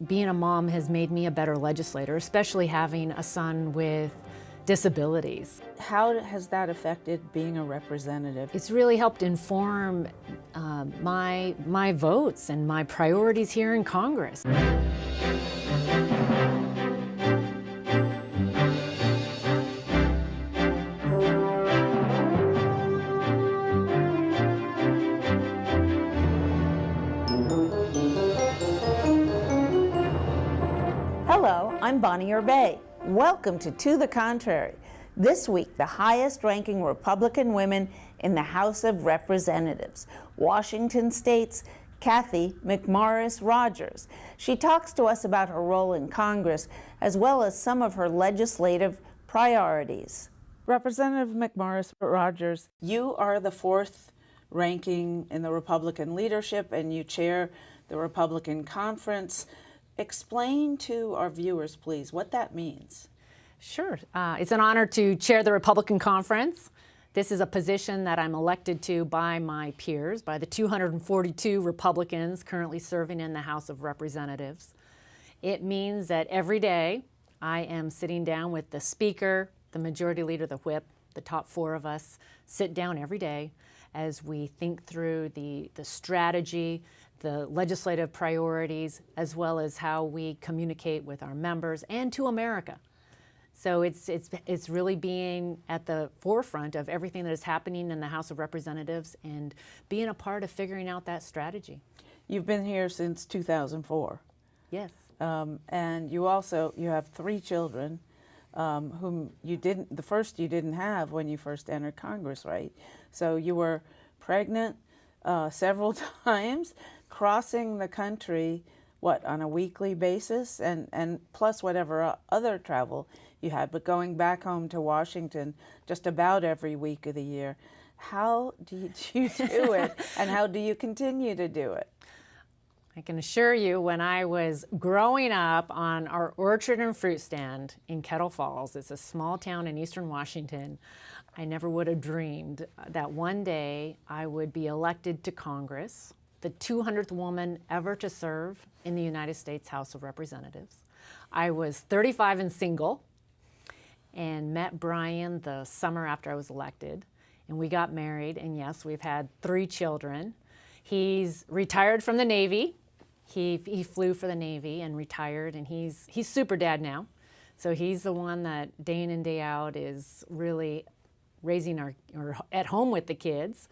Being a mom has made me a better legislator, especially having a son with disabilities. How has that affected being a representative? It's really helped inform my votes and my priorities here in Congress. Hello, I'm Bonnie Urbay. Welcome to the Contrary. This week, the highest-ranking Republican women in the House of Representatives, Washington State's Cathy McMorris Rodgers. She talks to us about her role in Congress, as well as some of her legislative priorities. Representative McMorris Rodgers, you are the fourth ranking in the Republican leadership, and you chair the Republican Conference. Explain to our viewers, please, what that means. Sure. It's an honor to chair the Republican Conference. This is a position that I'm elected to by my peers, by the 242 Republicans currently serving in the House of Representatives. It means that every day I am sitting down with the Speaker, the Majority Leader, the Whip, the top four of us, sit down every day as we think through the strategy, the legislative priorities, as well as how we communicate with our members and to America. So it's really being at the forefront of everything that is happening in the House of Representatives and being a part of figuring out that strategy. You've been here since 2004. Yes. And you have three children whom the first you didn't have when you first entered Congress, right? So you were pregnant several times, crossing the country, on a weekly basis, and plus whatever other travel you had, but going back home to Washington just about every week of the year. How do you do it, and how do you continue to do it? I can assure you, when I was growing up on our orchard and fruit stand in Kettle Falls, it's a small town in eastern Washington, I never would have dreamed that one day I would be elected to Congress, the 200th woman ever to serve in the United States House of Representatives. I was 35 and single and met Brian the summer after I was elected, and we got married, and yes, we've had 3 children. He's retired from the Navy. He flew for the Navy and retired, and he's super dad now. So he's the one that day in and day out is really raising or at home with the kids.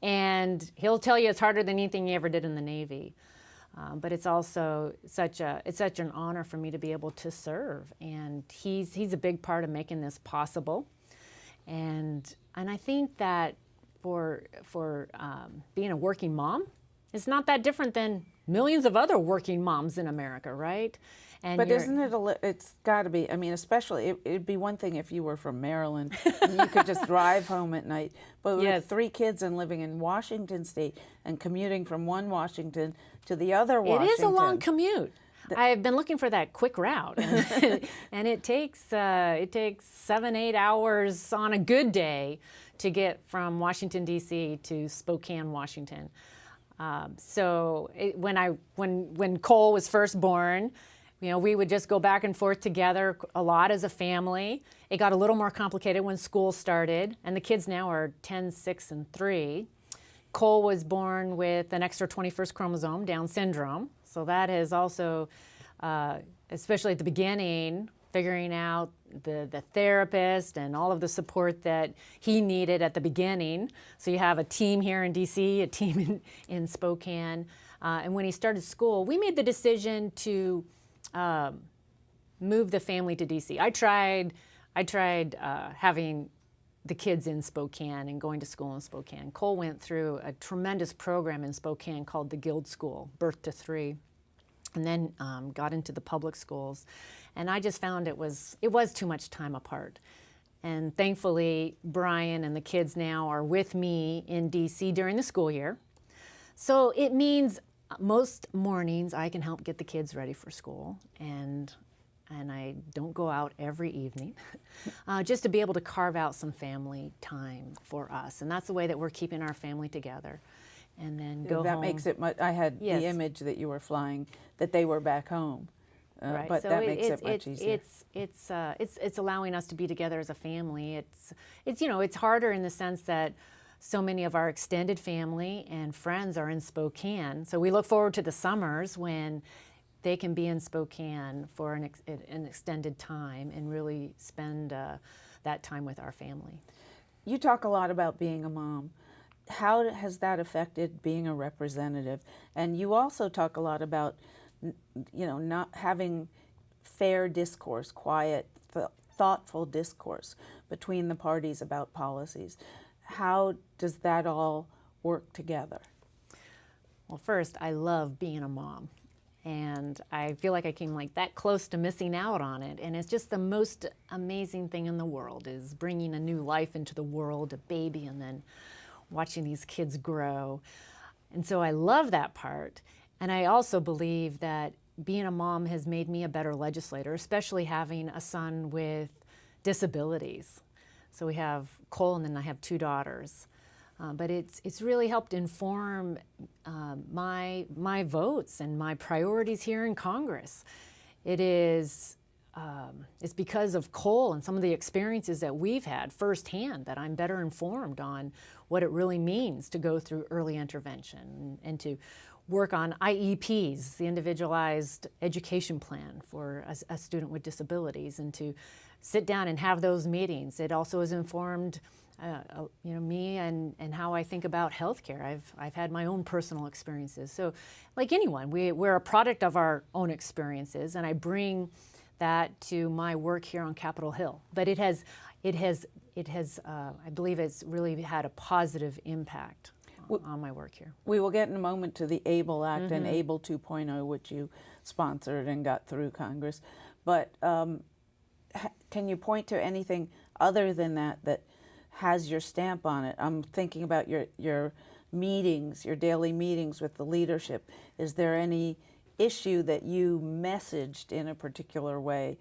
And he'll tell you it's harder than anything he ever did in the Navy. But it's also such an honor for me to be able to serve. And he's a big part of making this possible. And I think that for being a working mom, it's not that different than millions of other working moms in America, right? And but isn't it it's got to be, I mean, especially, it'd be one thing if you were from Maryland and you could just drive home at night. But yes. With 3 kids and living in Washington State and commuting from one Washington to the other Washington. It is a long commute. I've been looking for that quick route, and it takes 7-8 hours on a good day to get from Washington, D.C. to Spokane, Washington. When Cole was first born, we would just go back and forth together a lot as a family. It got a little more complicated when school started, and the kids now are 10, 6, and 3. Cole was born with an extra 21st chromosome, Down syndrome. So that has also, especially at the beginning, figuring out the therapist and all of the support that he needed at the beginning. So you have a team here in D.C., a team in Spokane. And when he started school, we made the decision to move the family to D.C. I tried having the kids in Spokane and going to school in Spokane. Cole went through a tremendous program in Spokane called the Guild School, Birth to 3, and then got into the public schools. And I just found it was too much time apart. And thankfully, Brian and the kids now are with me in D.C. during the school year. So it means most mornings I can help get the kids ready for school, and I don't go out every evening, just to be able to carve out some family time for us. And that's the way that we're keeping our family together. and then go that home. makes it much. I had Yes. the image that you were flying, that they were back home, Right. but So that makes it much easier. It's allowing us to be together as a family. It's you know, it's harder in the sense that so many of our extended family and friends are in Spokane. So we look forward to the summers when they can be in Spokane for an extended time and really spend that time with our family. You talk a lot about being a mom. How has that affected being a representative? And you also talk a lot about, not having fair discourse, quiet, thoughtful discourse between the parties about policies. How does that all work together? Well, first, I love being a mom. And I feel like I came like that close to missing out on it. And it's just the most amazing thing in the world, is bringing a new life into the world, a baby, and then watching these kids grow. And so I love that part. And I also believe that being a mom has made me a better legislator, especially having a son with disabilities. So we have Cole, and then I have 2 daughters. But it's really helped inform my votes and my priorities here in Congress. It's because of Cole and some of the experiences that we've had firsthand that I'm better informed on what it really means to go through early intervention and to work on IEPs, the Individualized Education Plan for a student with disabilities, and to sit down and have those meetings. It also has informed me and how I think about healthcare. I've had my own personal experiences. So, like anyone, we're a product of our own experiences, and I bring that to my work here on Capitol Hill. But it has, I believe, it's really had a positive impact on my work here. We will get in a moment to the ABLE Act and ABLE 2.0, which you sponsored and got through Congress. But can you point to anything other than that has your stamp on it? I'm thinking about your meetings, your daily meetings with the leadership. Is there any issue that you messaged in a particular way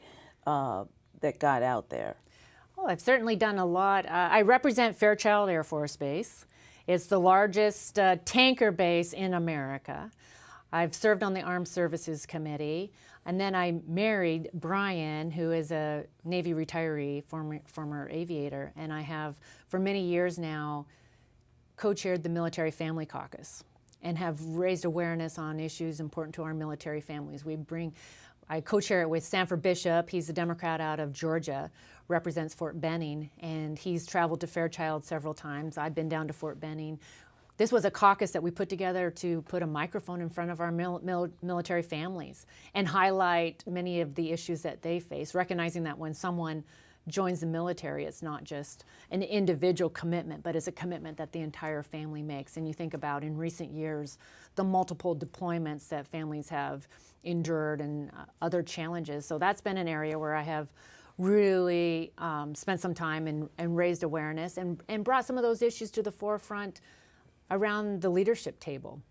that got out there? Well, I've certainly done a lot. I represent Fairchild Air Force Base. It's the largest tanker base in America. I've served on the Armed Services Committee, and then I married Brian, who is a Navy retiree, former aviator, and I have, for many years now, co-chaired the Military Family Caucus and have raised awareness on issues important to our military families. I co-chair it with Sanford Bishop. He's a Democrat out of Georgia, represents Fort Benning, and he's traveled to Fairchild several times. I've been down to Fort Benning. This was a caucus that we put together to put a microphone in front of our military families and highlight many of the issues that they face, recognizing that when someone joins the military, it's not just an individual commitment, but it's a commitment that the entire family makes. And you think about, in recent years, the multiple deployments that families have endured and other challenges. So that's been an area where I have really spent some time and raised awareness and brought some of those issues to the forefront around the leadership table.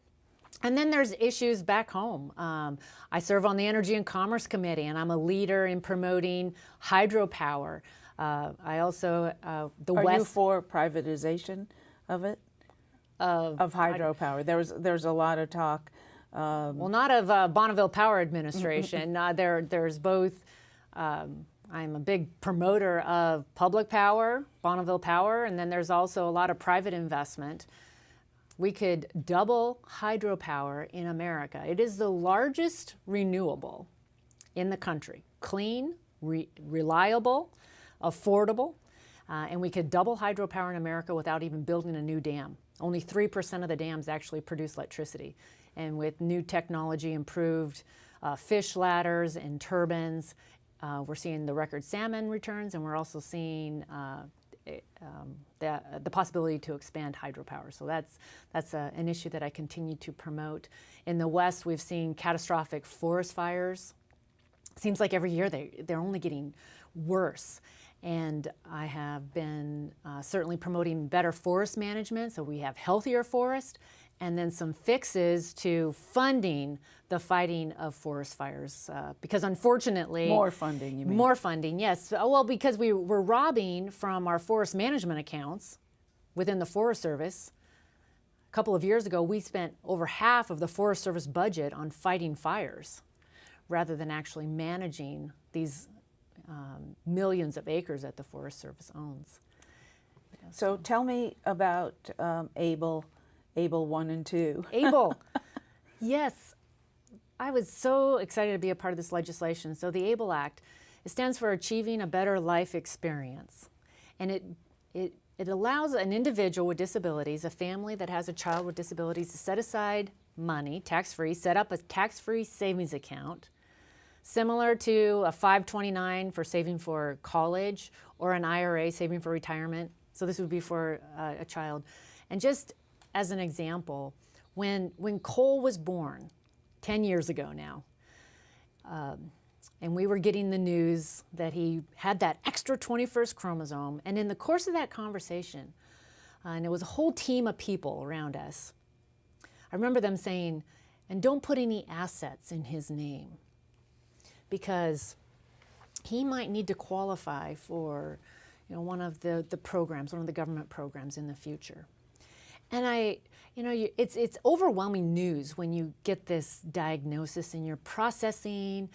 And then there's issues back home. I serve on the Energy and Commerce Committee, and I'm a leader in promoting hydropower. I also, Are you for privatization of it? Of hydropower? There's a lot of talk. Well, not of Bonneville Power Administration. There's both. I'm a big promoter of public power, Bonneville Power, and then there's also a lot of private investment. We could double hydropower in America. It is the largest renewable in the country. Clean, reliable, affordable, and we could double hydropower in America without even building a new dam. Only 3% of the dams actually produce electricity. And with new technology, improved fish ladders and turbines, we're seeing the record salmon returns, and we're also seeing the possibility to expand hydropower. So that's an issue that I continue to promote. In the West, we've seen catastrophic forest fires. Seems like every year they're only getting worse. And I have been certainly promoting better forest management, so we have healthier forests, and then some fixes to funding the fighting of forest fires. Because unfortunately... More funding, you mean? More funding, yes. Well, because we're robbing from our forest management accounts within the Forest Service couple of years ago, we spent over half of the Forest Service budget on fighting fires rather than actually managing these millions of acres that the Forest Service owns. So tell me about ABLE 1 and 2. ABLE. Yes. I was so excited to be a part of this legislation. So the ABLE Act, it stands for Achieving a Better Life Experience. And it allows an individual with disabilities, a family that has a child with disabilities, to set aside money, tax-free, set up a tax-free savings account, similar to a 529 for saving for college or an IRA saving for retirement. So this would be for a child. And just as an example, when Cole was born, 10 years ago now, and we were getting the news that he had that extra 21st chromosome, and in the course of that conversation, and it was a whole team of people around us, I remember them saying, and don't put any assets in his name, because he might need to qualify for one of the programs, one of the government programs in the future. And it's overwhelming news when you get this diagnosis and you're processing.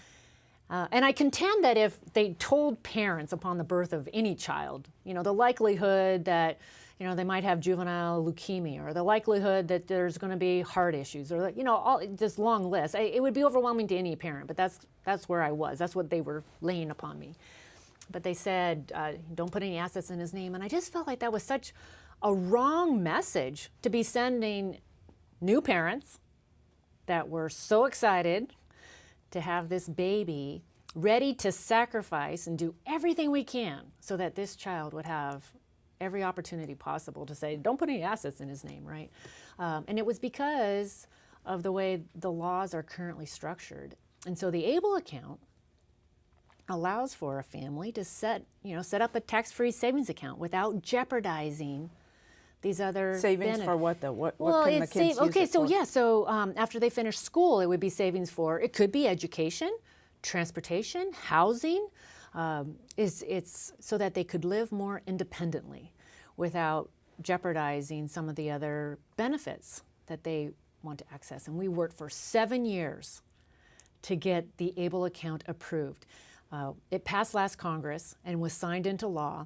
And I contend that if they told parents upon the birth of any child, the likelihood that, they might have juvenile leukemia, or the likelihood that there's going to be heart issues, or, all this long list, it would be overwhelming to any parent. But that's where I was. That's what they were laying upon me. But they said, don't put any assets in his name. And I just felt like that was such a wrong message to be sending new parents that were so excited to have this baby, ready to sacrifice and do everything we can so that this child would have every opportunity possible to say, don't put any assets in his name, right? And it was because of the way the laws are currently structured. And so the ABLE account allows for a family to set up a tax-free savings account without jeopardizing these other savings benefits. For what though? What can the kids use it for? So after they finish school, it would be savings for, it could be education, transportation, housing. It's so that they could live more independently without jeopardizing some of the other benefits that they want to access. And we worked for 7 years to get the ABLE account approved. It passed last Congress and was signed into law.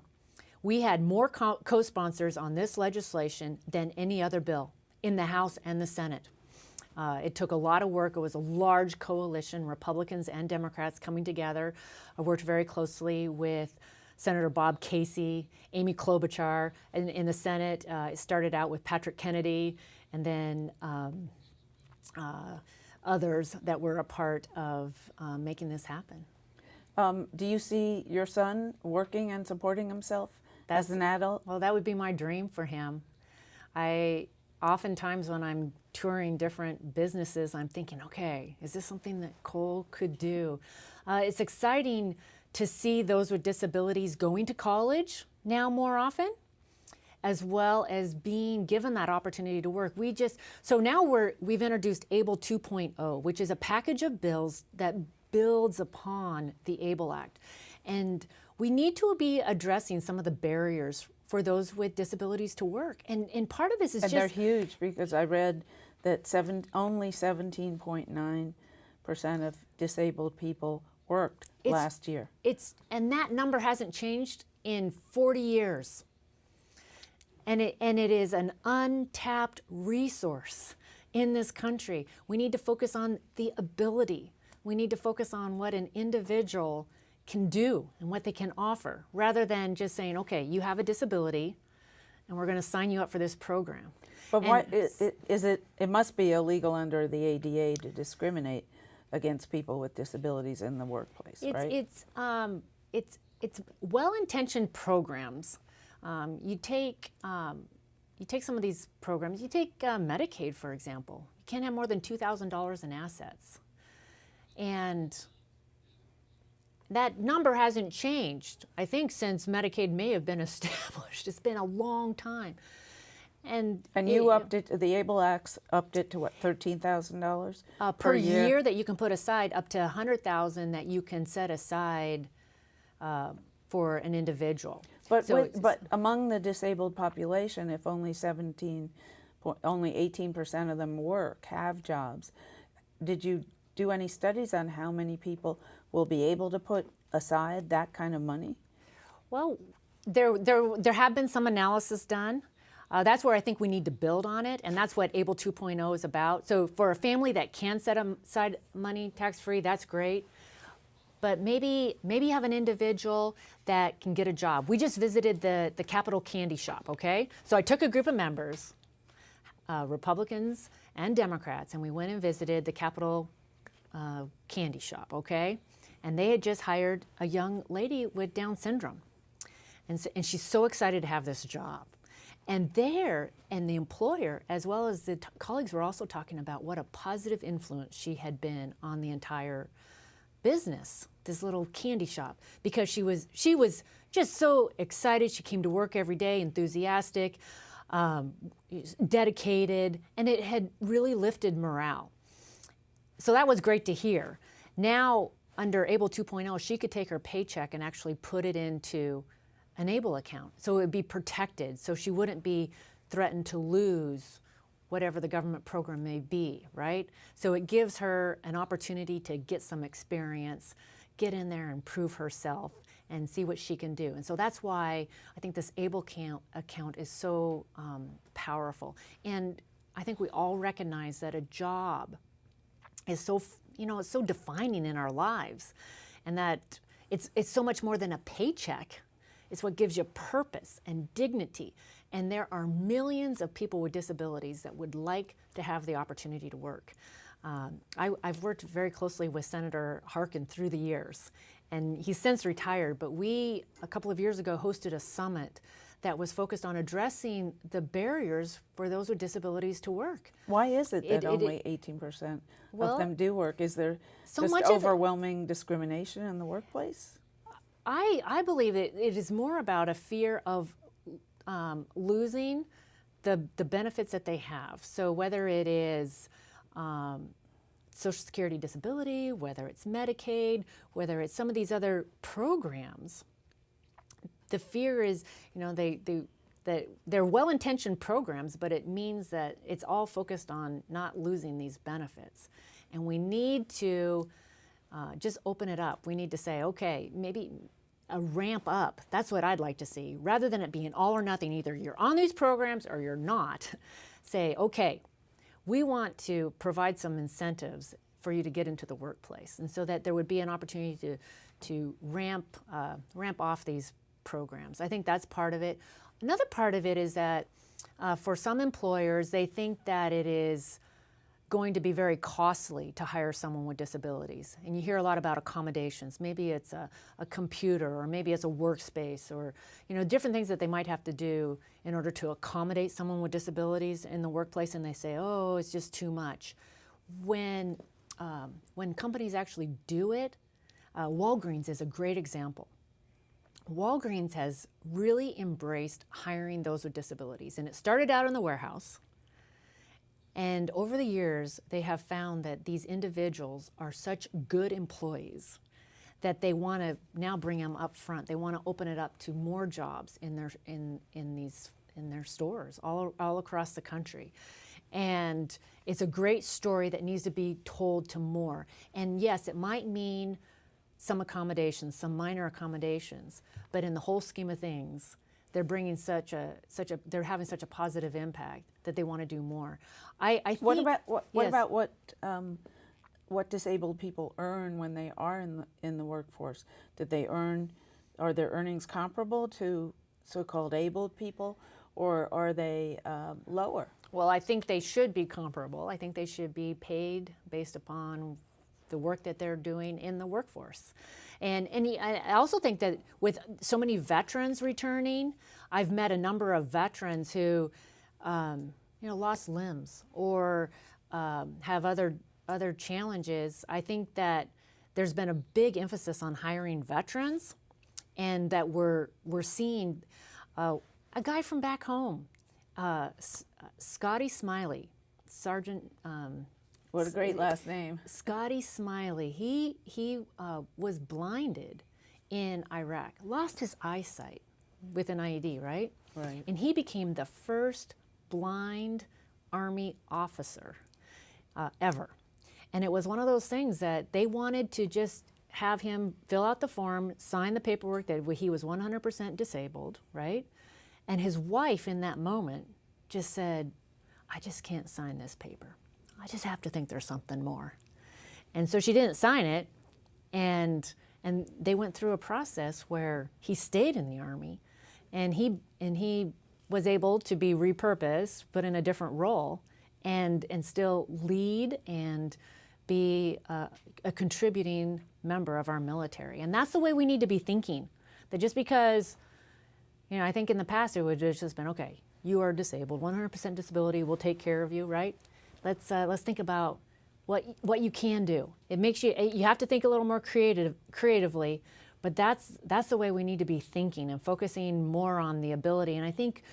We had more co-sponsors on this legislation than any other bill in the House and the Senate. It took a lot of work. It was a large coalition, Republicans and Democrats coming together. I worked very closely with Senator Bob Casey, Amy Klobuchar in the Senate. It started out with Patrick Kennedy, and then others that were a part of making this happen. Do you see your son working and supporting himself as an adult? Well, that would be my dream for him. Oftentimes when I'm touring different businesses, I'm thinking, okay, is this something that Cole could do? It's exciting to see those with disabilities going to college now more often, as well as being given that opportunity to work. So now we've introduced ABLE 2.0, which is a package of bills that builds upon the ABLE Act. And we need to be addressing some of the barriers for those with disabilities to work. And part of this is they're huge, because I read that only 17.9% of disabled people worked last year. And that number hasn't changed in 40 years. And it is an untapped resource in this country. We need to focus on the ability. We need to focus on what an individual can do and what they can offer, rather than just saying, okay, you have a disability and we're going to sign you up for this program. But why is it must be illegal under the ADA to discriminate against people with disabilities in the workplace, right? It's well-intentioned programs. You take some of these programs. You take Medicaid, for example. You can't have more than $2,000 in assets, and that number hasn't changed, I think, since Medicaid may have been established. It's been a long time. And you upped it, the ABLE Act upped it to what, $13,000 per year that you can put aside, up to $100,000 that you can set aside for an individual. But among the disabled population, if only 17% only 18% of them work, have jobs. Did you do any studies on how many people will be able to put aside that kind of money? Well, there have been some analysis done. That's where I think we need to build on it, and that's what ABLE 2.0 is about. So for a family that can set aside money tax-free, that's great. But maybe you have an individual that can get a job. We just visited the Capitol Candy Shop, okay? So I took a group of members, Republicans and Democrats, and we went and visited the Capitol Candy Shop, okay? And they had just hired a young lady with Down syndrome. And she's so excited to have this job. And the employer, as well as the colleagues, were also talking about what a positive influence she had been on the entire business, this little candy shop, because she was just so excited. She came to work every day, enthusiastic, dedicated, and it had really lifted morale. So that was great to hear. Now, under ABLE 2.0, she could take her paycheck and actually put it into an ABLE account. So it would be protected, so she wouldn't be threatened to lose whatever the government program may be, right? So it gives her an opportunity to get some experience, get in there and prove herself and see what she can do. And so that's why I think this ABLE account is so powerful. And I think we all recognize that a job is so, it's so defining in our lives, and that it's so much more than a paycheck. It's what gives you purpose and dignity. And there are millions of people with disabilities that would like to have the opportunity to work. I've worked very closely with Senator Harkin through the years, and he's since retired, but we, a couple of years ago, hosted a summit that was focused on addressing the barriers for those with disabilities to work. Why is it that only 18% of them do work? Is there so just much overwhelming discrimination in the workplace? I believe that it is more about a fear of losing the benefits that they have. So whether it is Social Security disability, whether it's Medicaid, whether it's some of these other programs, the fear is, that they're well-intentioned programs, but it means that it's all focused on not losing these benefits. And we need to just open it up. We need to say, okay, maybe a ramp up. That's what I'd like to see. Rather than it being all or nothing, either you're on these programs or you're not. Say, okay, we want to provide some incentives for you to get into the workplace, and so that there would be an opportunity to ramp off these programs. I think that's part of it. Another part of it is that for some employers, they think that it is going to be very costly to hire someone with disabilities. And you hear a lot about accommodations. Maybe it's a computer, or maybe it's a workspace, or different things that they might have to do in order to accommodate someone with disabilities in the workplace, and they say, oh, it's just too much. When companies actually do it, Walgreens is a great example. Walgreens has really embraced hiring those with disabilities, and it started out in the warehouse. And over the years, they have found that these individuals are such good employees that they want to now bring them up front. They want to open it up to more jobs in their stores all across the country. And it's a great story that needs to be told to more. And yes, it might mean some accommodations, some minor accommodations, but in the whole scheme of things, they're bringing they're having such a positive impact that they want to do more. I think. What about what disabled people earn when they are in the workforce? Are their earnings comparable to so-called abled people, or are they lower? Well, I think they should be comparable. I think they should be paid based upon the work that they're doing in the workforce. And I also think that with so many veterans returning, I've met a number of veterans who lost limbs or have other challenges. I think that there's been a big emphasis on hiring veterans, and that we're seeing a guy from back home, Scotty Smiley, Sergeant. What a great last name. Scotty Smiley. He was blinded in Iraq, lost his eyesight with an IED, right? Right. And he became the first blind Army officer ever. And it was one of those things that they wanted to just have him fill out the form, sign the paperwork that he was 100% disabled, right? And his wife in that moment just said, I just can't sign this paper. I just have to think there's something more. And so she didn't sign it, and they went through a process where he stayed in the Army, and he was able to be repurposed, put in a different role, and still lead and be a contributing member of our military. And that's the way we need to be thinking. That just because, I think in the past it would have just been, okay, you are disabled, 100% disability, we'll take care of you, right? Let's think about what you can do. It makes you have to think a little more creatively, but that's the way we need to be thinking and focusing more on the ability. And I think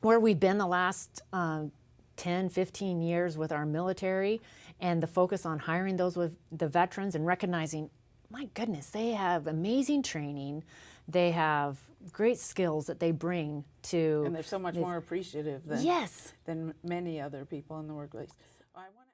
where we've been the last 10, 15 years with our military and the focus on hiring those with the veterans and recognizing, my goodness, they have amazing training. They have great skills that they bring to. And they're so much more appreciative than, yes, than many other people in the workplace. I want to